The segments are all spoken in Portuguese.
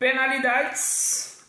Penalidades.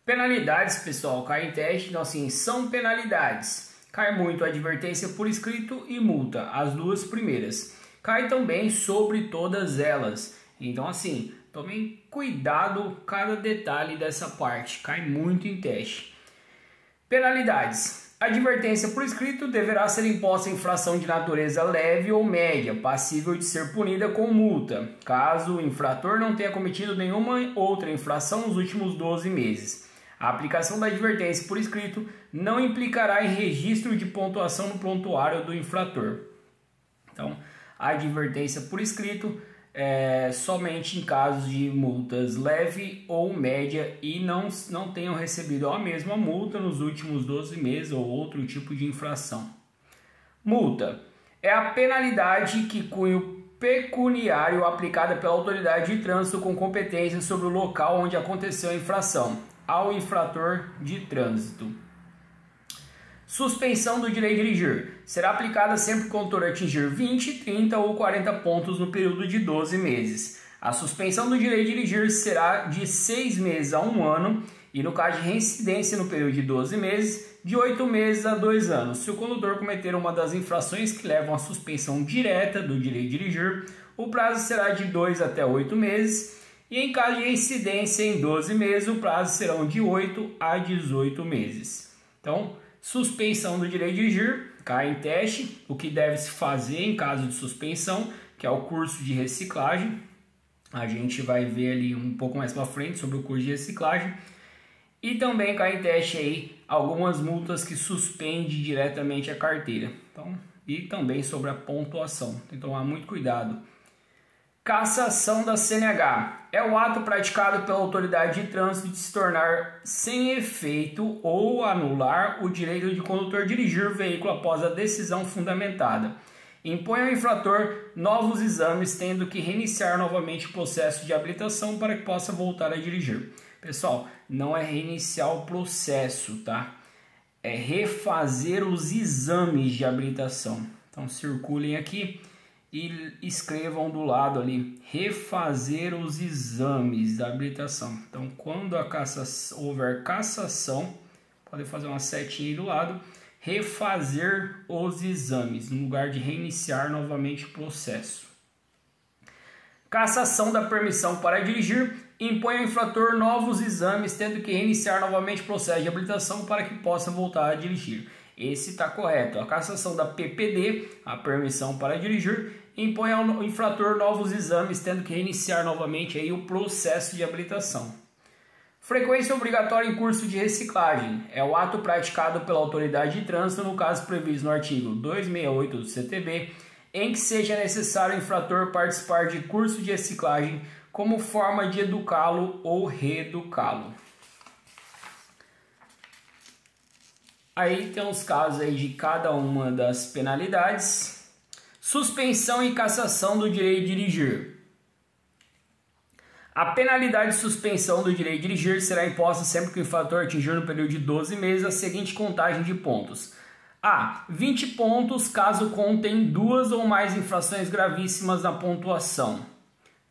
Penalidades, pessoal, cai em teste. Então, assim, são penalidades. Cai muito advertência por escrito e multa, as duas primeiras. Cai também sobre todas elas. Então, assim, tomem cuidado cada detalhe dessa parte. Cai muito em teste. Penalidades. Advertência por escrito deverá ser imposta infração de natureza leve ou média, passível de ser punida com multa, caso o infrator não tenha cometido nenhuma outra infração nos últimos 12 meses. A aplicação da advertência por escrito não implicará em registro de pontuação no prontuário do infrator. Então, a advertência por escrito somente em casos de multas leve ou média e não tenham recebido a mesma multa nos últimos 12 meses ou outro tipo de infração. Multa é a penalidade que cunho pecuniário aplicada pela autoridade de trânsito com competência sobre o local onde aconteceu a infração ao infrator de trânsito. Suspensão do direito de dirigir. Será aplicada sempre que o condutor atingir 20, 30 ou 40 pontos no período de 12 meses. A suspensão do direito de dirigir será de 6 meses a 1 ano e, no caso de reincidência no período de 12 meses, de 8 meses a 2 anos. Se o condutor cometer uma das infrações que levam à suspensão direta do direito de dirigir, o prazo será de 2 até 8 meses e, em caso de reincidência em 12 meses, o prazo será de 8 a 18 meses. Então, suspensão do direito de dirigir, cai em teste, o que deve se fazer em caso de suspensão, que é o curso de reciclagem. A gente vai ver ali um pouco mais para frente sobre o curso de reciclagem. E também cai em teste aí algumas multas que suspendem diretamente a carteira. Então, e também sobre a pontuação. Tem que tomar muito cuidado. Cassação da CNH é o ato praticado pela autoridade de trânsito de se tornar sem efeito ou anular o direito de condutor dirigir o veículo após a decisão fundamentada. Impõe ao infrator novos exames, tendo que reiniciar novamente o processo de habilitação para que possa voltar a dirigir. Pessoal, não é reiniciar o processo, tá? É refazer os exames de habilitação. Então, circulem aqui e escrevam do lado ali, refazer os exames da habilitação. Então, quando houver cassação, podem fazer uma setinha aí do lado, refazer os exames, no lugar de reiniciar novamente o processo. Cassação da permissão para dirigir, impõe ao infrator novos exames, tendo que reiniciar novamente o processo de habilitação para que possa voltar a dirigir. Esse está correto. A cassação da PPD, a permissão para dirigir, impõe ao infrator novos exames, tendo que reiniciar novamente aí o processo de habilitação. Frequência obrigatória em curso de reciclagem. É o ato praticado pela autoridade de trânsito, no caso previsto no artigo 268 do CTB, em que seja necessário o infrator participar de curso de reciclagem como forma de educá-lo ou reeducá-lo. Aí tem os casos aí de cada uma das penalidades. Suspensão e cassação do direito de dirigir. A penalidade de suspensão do direito de dirigir será imposta sempre que o infrator atingir no período de 12 meses a seguinte contagem de pontos. A. 20 pontos caso contem 2 ou mais infrações gravíssimas na pontuação.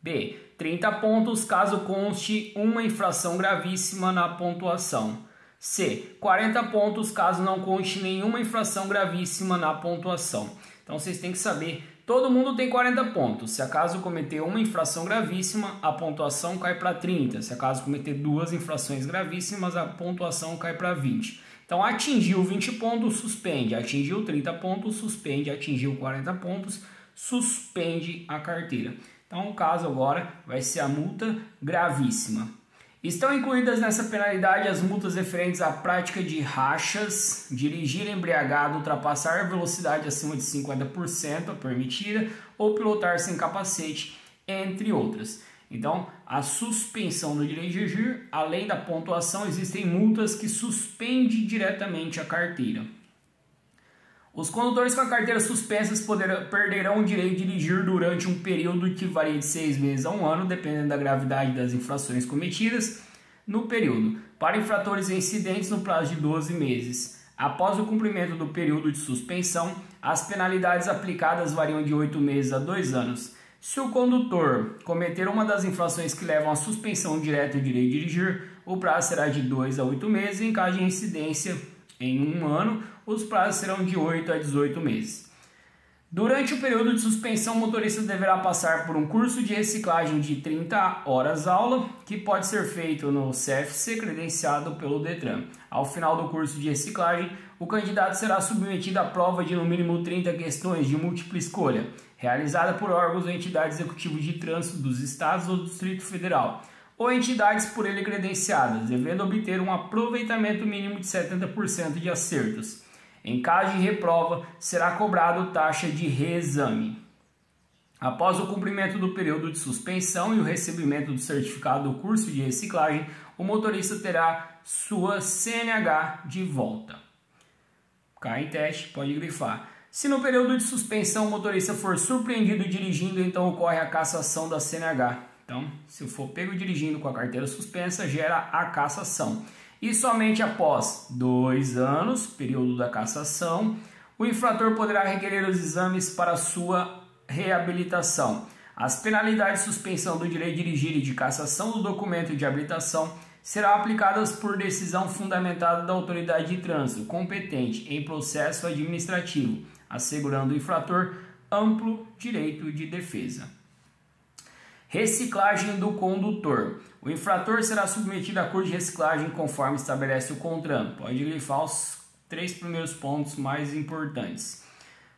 B. 30 pontos caso conste uma infração gravíssima na pontuação. C. 40 pontos caso não conste nenhuma infração gravíssima na pontuação. Então vocês têm que saber, todo mundo tem 40 pontos. Se acaso cometer uma infração gravíssima, a pontuação cai para 30. Se acaso cometer 2 infrações gravíssimas, a pontuação cai para 20. Então atingiu 20 pontos, suspende. Atingiu 30 pontos, suspende. Atingiu 40 pontos, suspende a carteira. Então o caso agora vai ser a multa gravíssima. Estão incluídas nessa penalidade as multas referentes à prática de rachas, dirigir embriagado, ultrapassar velocidade acima de 50% a permitida ou pilotar sem capacete, entre outras. Então, a suspensão do direito de dirigir, além da pontuação, existem multas que suspendem diretamente a carteira. Os condutores com a carteira suspensas perderão o direito de dirigir durante um período que varia de 6 meses a 1 ano, dependendo da gravidade das infrações cometidas no período. Para infratores reincidentes no prazo de 12 meses. Após o cumprimento do período de suspensão, as penalidades aplicadas variam de 8 meses a 2 anos. Se o condutor cometer uma das infrações que levam à suspensão direta do direito de dirigir, o prazo será de 2 a 8 meses. Em caso de incidência em 1 ano, os prazos serão de 8 a 18 meses. Durante o período de suspensão, o motorista deverá passar por um curso de reciclagem de 30 horas aula, que pode ser feito no CFC credenciado pelo Detran. Ao final do curso de reciclagem, o candidato será submetido à prova de no mínimo 30 questões de múltipla escolha, realizada por órgãos ou entidades executivas de trânsito dos estados ou do Distrito Federal, ou entidades por ele credenciadas, devendo obter um aproveitamento mínimo de 70% de acertos. Em caso de reprova, será cobrado taxa de reexame. Após o cumprimento do período de suspensão e o recebimento do certificado do curso de reciclagem, o motorista terá sua CNH de volta. Cai em teste, pode grifar. Se no período de suspensão o motorista for surpreendido dirigindo, então ocorre a cassação da CNH. Então, se for pego dirigindo com a carteira suspensa, gera a cassação. E somente após 2 anos, período da cassação, o infrator poderá requerer os exames para sua reabilitação. As penalidades de suspensão do direito de dirigir e de cassação do documento de habilitação serão aplicadas por decisão fundamentada da autoridade de trânsito competente em processo administrativo, assegurando ao infrator amplo direito de defesa. Reciclagem do condutor. O infrator será submetido a curso de reciclagem conforme estabelece o CONTRAN. Pode grifar os 3 primeiros pontos mais importantes.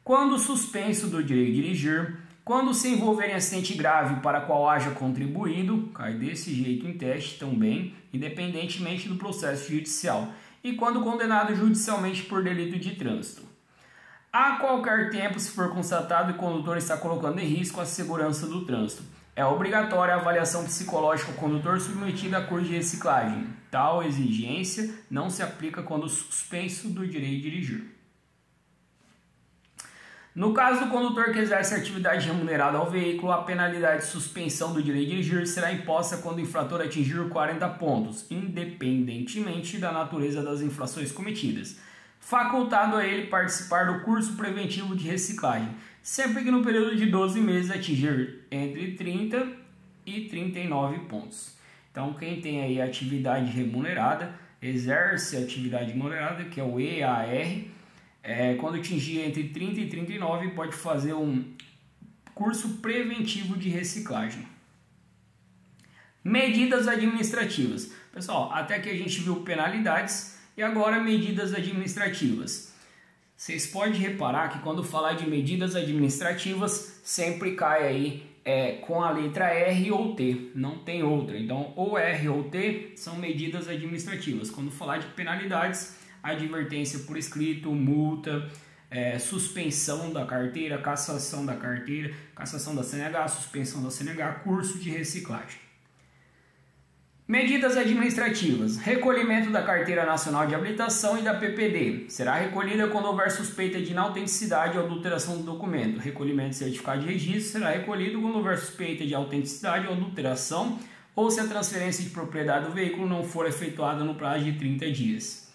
Quando suspenso do direito de dirigir, quando se envolver em acidente grave para qual haja contribuído, cai desse jeito em teste também, independentemente do processo judicial, e quando condenado judicialmente por delito de trânsito. A qualquer tempo, se for constatado que o condutor está colocando em risco a segurança do trânsito, é obrigatória a avaliação psicológica ao condutor submetido a curso de reciclagem. Tal exigência não se aplica quando suspenso do direito de dirigir. No caso do condutor que exerce atividade remunerada ao veículo, a penalidade de suspensão do direito de dirigir será imposta quando o infrator atingir 40 pontos, independentemente da natureza das infrações cometidas. Facultado a ele participar do curso preventivo de reciclagem, sempre que no período de 12 meses atingir entre 30 e 39 pontos. Então, quem tem aí atividade remunerada, exerce atividade remunerada, que é o EAR, quando atingir entre 30 e 39, pode fazer um curso preventivo de reciclagem. Medidas administrativas. Pessoal, até aqui a gente viu penalidades e agora medidas administrativas. Vocês podem reparar que quando falar de medidas administrativas, sempre cai aí com a letra R ou T, não tem outra. Então, ou R ou T são medidas administrativas. Quando falar de penalidades, advertência por escrito, multa, suspensão da carteira, cassação da carteira, cassação da CNH, suspensão da CNH, curso de reciclagem. Medidas administrativas. Recolhimento da Carteira Nacional de Habilitação e da PPD. Será recolhida quando houver suspeita de inautenticidade ou adulteração do documento. Recolhimento de certificado de registro será recolhido quando houver suspeita de autenticidade ou adulteração ou se a transferência de propriedade do veículo não for efetuada no prazo de 30 dias.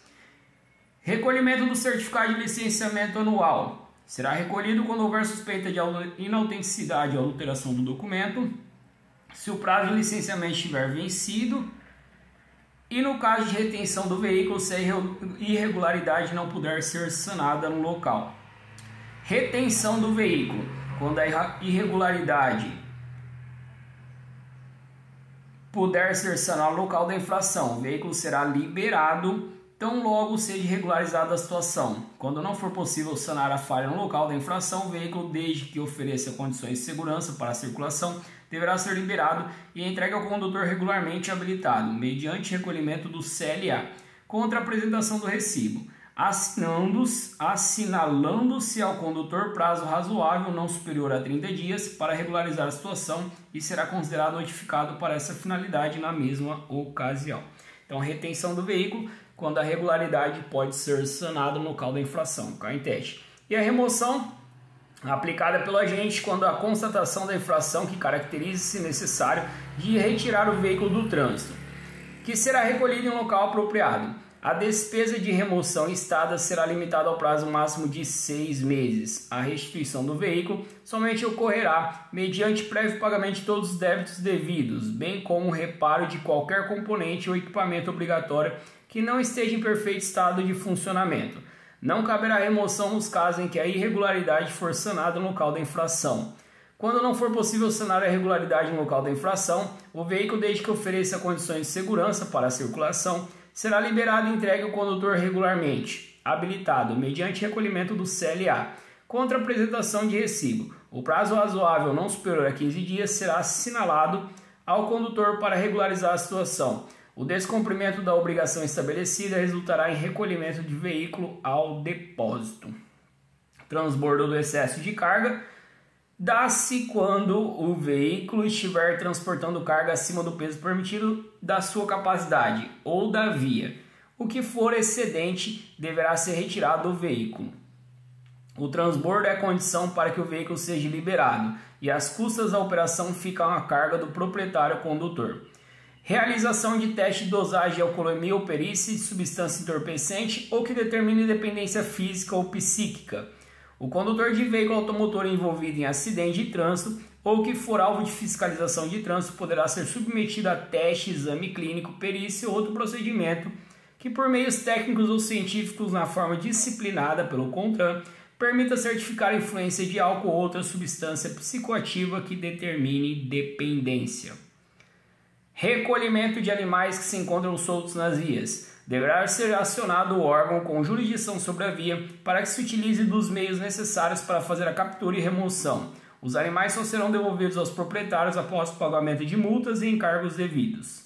Recolhimento do certificado de licenciamento anual. Será recolhido quando houver suspeita de inautenticidade ou adulteração do documento, se o prazo de licenciamento estiver vencido e no caso de retenção do veículo, se a irregularidade não puder ser sanada no local. Retenção do veículo. Quando a irregularidade puder ser sanada no local da infração, o veículo será liberado tão logo seja regularizada a situação. Quando não for possível sanar a falha no local da infração, o veículo, desde que ofereça condições de segurança para a circulação, deverá ser liberado e entregue ao condutor regularmente habilitado, mediante recolhimento do CLA, contra a apresentação do recibo, assinalando-se ao condutor prazo razoável não superior a 30 dias para regularizar a situação e será considerado notificado para essa finalidade na mesma ocasião. Então, retenção do veículo, quando a regularidade pode ser sanada no local da infração, cai em teste. E a remoção, aplicada pelo agente quando a constatação da infração que caracterize-se necessário de retirar o veículo do trânsito, que será recolhido em um local apropriado. A despesa de remoção estada será limitada ao prazo máximo de 6 meses. A restituição do veículo somente ocorrerá mediante prévio pagamento de todos os débitos devidos, bem como o reparo de qualquer componente ou equipamento obrigatório que não esteja em perfeito estado de funcionamento. Não caberá remoção nos casos em que a irregularidade for sanada no local da infração. Quando não for possível sanar a irregularidade no local da infração, o veículo, desde que ofereça condições de segurança para a circulação, será liberado e entregue ao condutor regularmente, habilitado, mediante recolhimento do CLA, contra apresentação de recibo. O prazo razoável não superior a 15 dias será assinalado ao condutor para regularizar a situação. O descumprimento da obrigação estabelecida resultará em recolhimento de veículo ao depósito. Transbordo do excesso de carga dá-se quando o veículo estiver transportando carga acima do peso permitido da sua capacidade ou da via. O que for excedente deverá ser retirado do veículo. O transbordo é a condição para que o veículo seja liberado e as custas da operação ficam a cargo do proprietário condutor. Realização de teste de dosagem de alcoolemia ou perícia de substância entorpecente ou que determine dependência física ou psíquica. O condutor de veículo automotor envolvido em acidente de trânsito ou que for alvo de fiscalização de trânsito poderá ser submetido a teste, exame clínico, perícia ou outro procedimento que, por meios técnicos ou científicos na forma disciplinada pelo CONTRAN, permita certificar a influência de álcool ou outra substância psicoativa que determine dependência. Recolhimento de animais que se encontram soltos nas vias. Deverá ser acionado o órgão com jurisdição sobre a via para que se utilize dos meios necessários para fazer a captura e remoção. Os animais só serão devolvidos aos proprietários após o pagamento de multas e encargos devidos.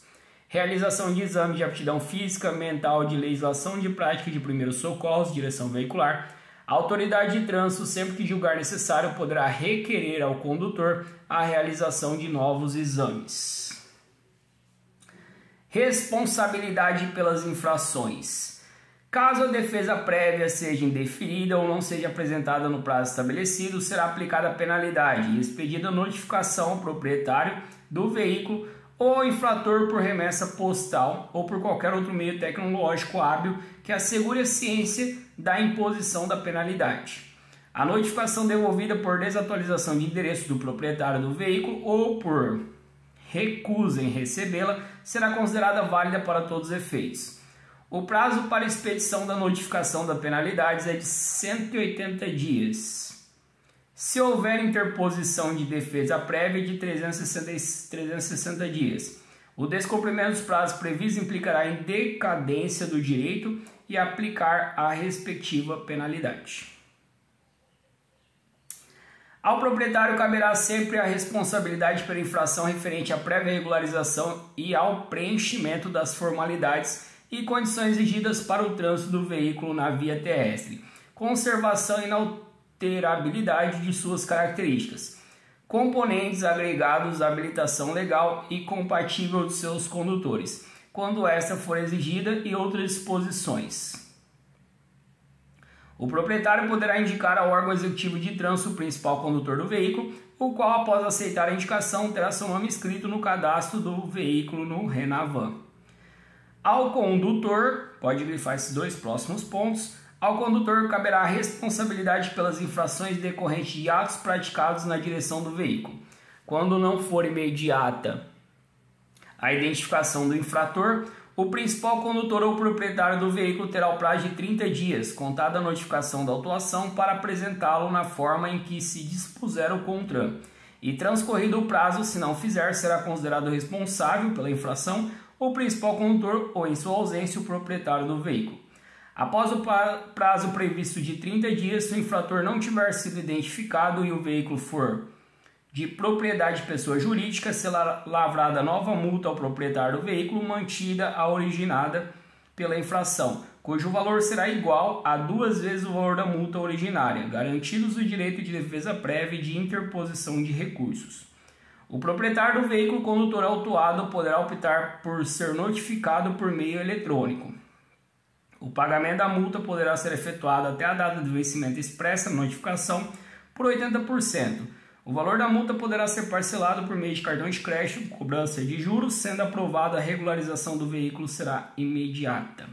Realização de exame de aptidão física, mental, de legislação de prática de primeiros socorros, direção veicular. A autoridade de trânsito, sempre que julgar necessário, poderá requerer ao condutor a realização de novos exames. Responsabilidade pelas infrações. Caso a defesa prévia seja indeferida ou não seja apresentada no prazo estabelecido, será aplicada a penalidade e expedida notificação ao proprietário do veículo ou ao infrator por remessa postal ou por qualquer outro meio tecnológico hábil que assegure a ciência da imposição da penalidade. A notificação devolvida por desatualização de endereço do proprietário do veículo ou por recusa em recebê-la será considerada válida para todos os efeitos. O prazo para expedição da notificação da penalidade é de 180 dias. Se houver interposição de defesa prévia, de 360 dias. O descumprimento dos prazos previstos implicará em decadência do direito e aplicar a respectiva penalidade. Ao proprietário caberá sempre a responsabilidade pela infração referente à prévia regularização e ao preenchimento das formalidades e condições exigidas para o trânsito do veículo na via terrestre, conservação e inalterabilidade de suas características, componentes, agregados, habilitação legal e compatível de seus condutores, quando esta for exigida, e outras disposições. O proprietário poderá indicar ao órgão executivo de trânsito o principal condutor do veículo, o qual, após aceitar a indicação, terá seu nome inscrito no cadastro do veículo no Renavan. Ao condutor, pode grifar esses dois próximos pontos, ao condutor caberá a responsabilidade pelas infrações decorrentes de atos praticados na direção do veículo. Quando não for imediata a identificação do infrator, o principal condutor ou proprietário do veículo terá o prazo de 30 dias, contada a notificação da autuação, para apresentá-lo na forma em que se dispuser o CONTRAN. E transcorrido o prazo, se não fizer, será considerado responsável pela infração o principal condutor ou, em sua ausência, o proprietário do veículo. Após o prazo previsto de 30 dias, se o infrator não tiver sido identificado e o veículo for de propriedade de pessoa jurídica, será lavrada nova multa ao proprietário do veículo, mantida a originada pela infração, cujo valor será igual a 2 vezes o valor da multa originária, garantidos o direito de defesa prévia e de interposição de recursos. O proprietário do veículo condutor autuado poderá optar por ser notificado por meio eletrônico. O pagamento da multa poderá ser efetuado até a data de vencimento expressa na notificação por 80%. O valor da multa poderá ser parcelado por meio de cartão de crédito, cobrança de juros, sendo aprovada a regularização do veículo será imediata.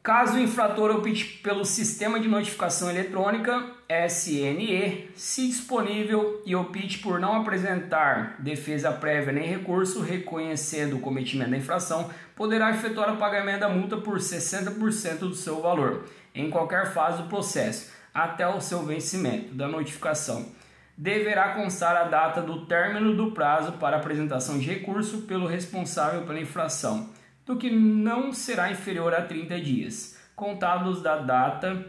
Caso o infrator opte pelo Sistema de Notificação Eletrônica, SNE, se disponível, e opte por não apresentar defesa prévia nem recurso, reconhecendo o cometimento da infração, poderá efetuar o pagamento da multa por 60% do seu valor, em qualquer fase do processo, até o seu vencimento da notificação. Deverá constar a data do término do prazo para apresentação de recurso pelo responsável pela infração, do que não será inferior a 30 dias, contados da data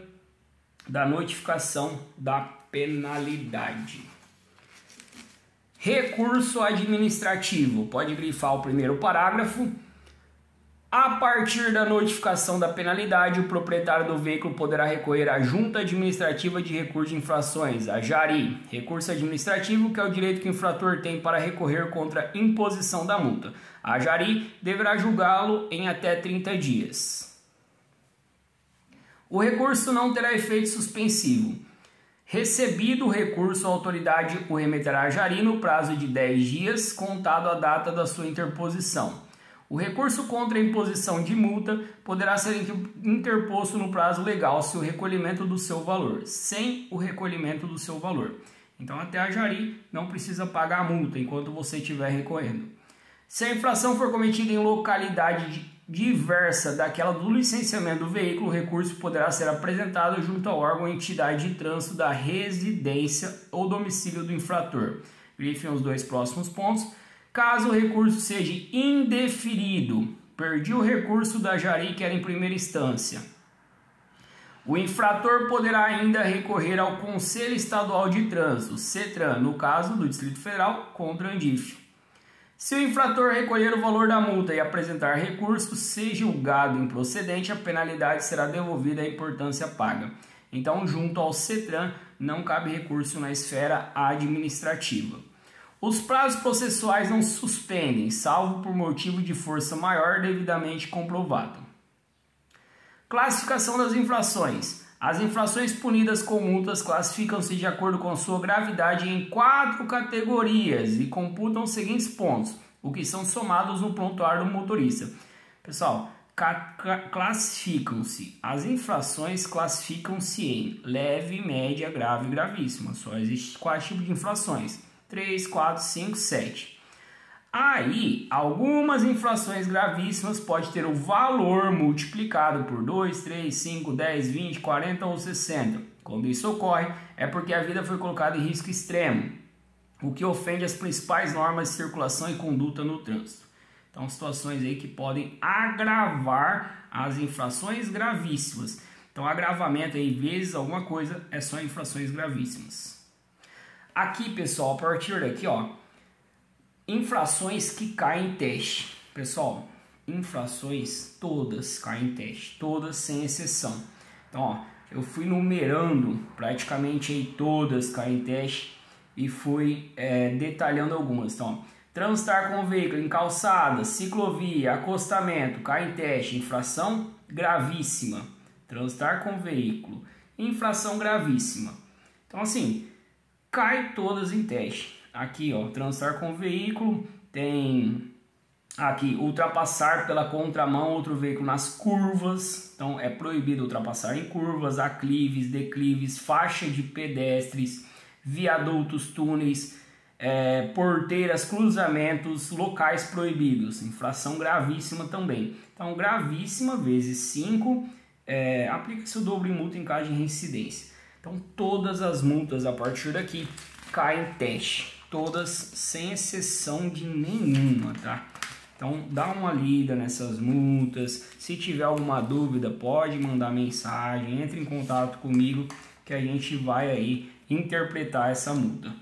da notificação da penalidade. Recurso administrativo. Pode grifar o primeiro parágrafo. A partir da notificação da penalidade, o proprietário do veículo poderá recorrer à Junta Administrativa de Recursos de Infrações, a JARI, recurso administrativo, que é o direito que o infrator tem para recorrer contra a imposição da multa. A JARI deverá julgá-lo em até 30 dias. O recurso não terá efeito suspensivo. Recebido o recurso, a autoridade o remeterá à JARI no prazo de 10 dias, contado a data da sua interposição. O recurso contra a imposição de multa poderá ser interposto no prazo legal se o recolhimento do seu valor, sem o recolhimento do seu valor. Então, até a JARI não precisa pagar a multa enquanto você estiver recorrendo. Se a infração for cometida em localidade diversa daquela do licenciamento do veículo, o recurso poderá ser apresentado junto ao órgão ou entidade de trânsito da residência ou domicílio do infrator. Grifem os dois próximos pontos. Caso o recurso seja indeferido, perdi o recurso da JARI que era em primeira instância, o infrator poderá ainda recorrer ao Conselho Estadual de Trânsito, CETRAN, no caso do Distrito Federal, contra a ANDIF. Se o infrator recolher o valor da multa e apresentar recurso, se julgado improcedente, a penalidade será devolvida à importância paga. Então, junto ao CETRAN, não cabe recurso na esfera administrativa. Os prazos processuais não suspendem, salvo por motivo de força maior devidamente comprovado. Classificação das infrações. As infrações punidas com multas classificam-se de acordo com sua gravidade em 4 categorias e computam os seguintes pontos, o que são somados no prontuário do motorista. Pessoal, classificam-se. As infrações classificam-se em leve, média, grave e gravíssima. Só existem 4 tipos de infrações. 3, 4, 5, 7. Aí, algumas infrações gravíssimas podem ter o valor multiplicado por 2, 3, 5, 10, 20, 40 ou 60. Quando isso ocorre, é porque a vida foi colocada em risco extremo, o que ofende as principais normas de circulação e conduta no trânsito. Então, situações aí que podem agravar as infrações gravíssimas. Então, agravamento aí, vezes alguma coisa, é só infrações gravíssimas. Aqui, pessoal, a partir daqui, ó, infrações que caem em teste. Pessoal, infrações todas caem em teste, todas sem exceção. Então, ó, eu fui numerando praticamente aí todas caem em teste e fui detalhando algumas. Então, ó, transitar com o veículo em calçada, ciclovia, acostamento, cai em teste, infração gravíssima. Transitar com o veículo, infração gravíssima. Então, assim, cai todas em teste. Aqui, ó, transitar com o veículo, tem aqui ultrapassar pela contramão outro veículo nas curvas. Então, é proibido ultrapassar em curvas, aclives, declives, faixa de pedestres, viadutos, túneis, porteiras, cruzamentos, locais proibidos. Infração gravíssima também. Então, gravíssima vezes 5, aplica-se o dobro em multa em caso de reincidência. Então, todas as multas a partir daqui caem em teste. Todas sem exceção de nenhuma, tá? Então, dá uma lida nessas multas. Se tiver alguma dúvida, pode mandar mensagem. Entre em contato comigo que a gente vai aí interpretar essa multa.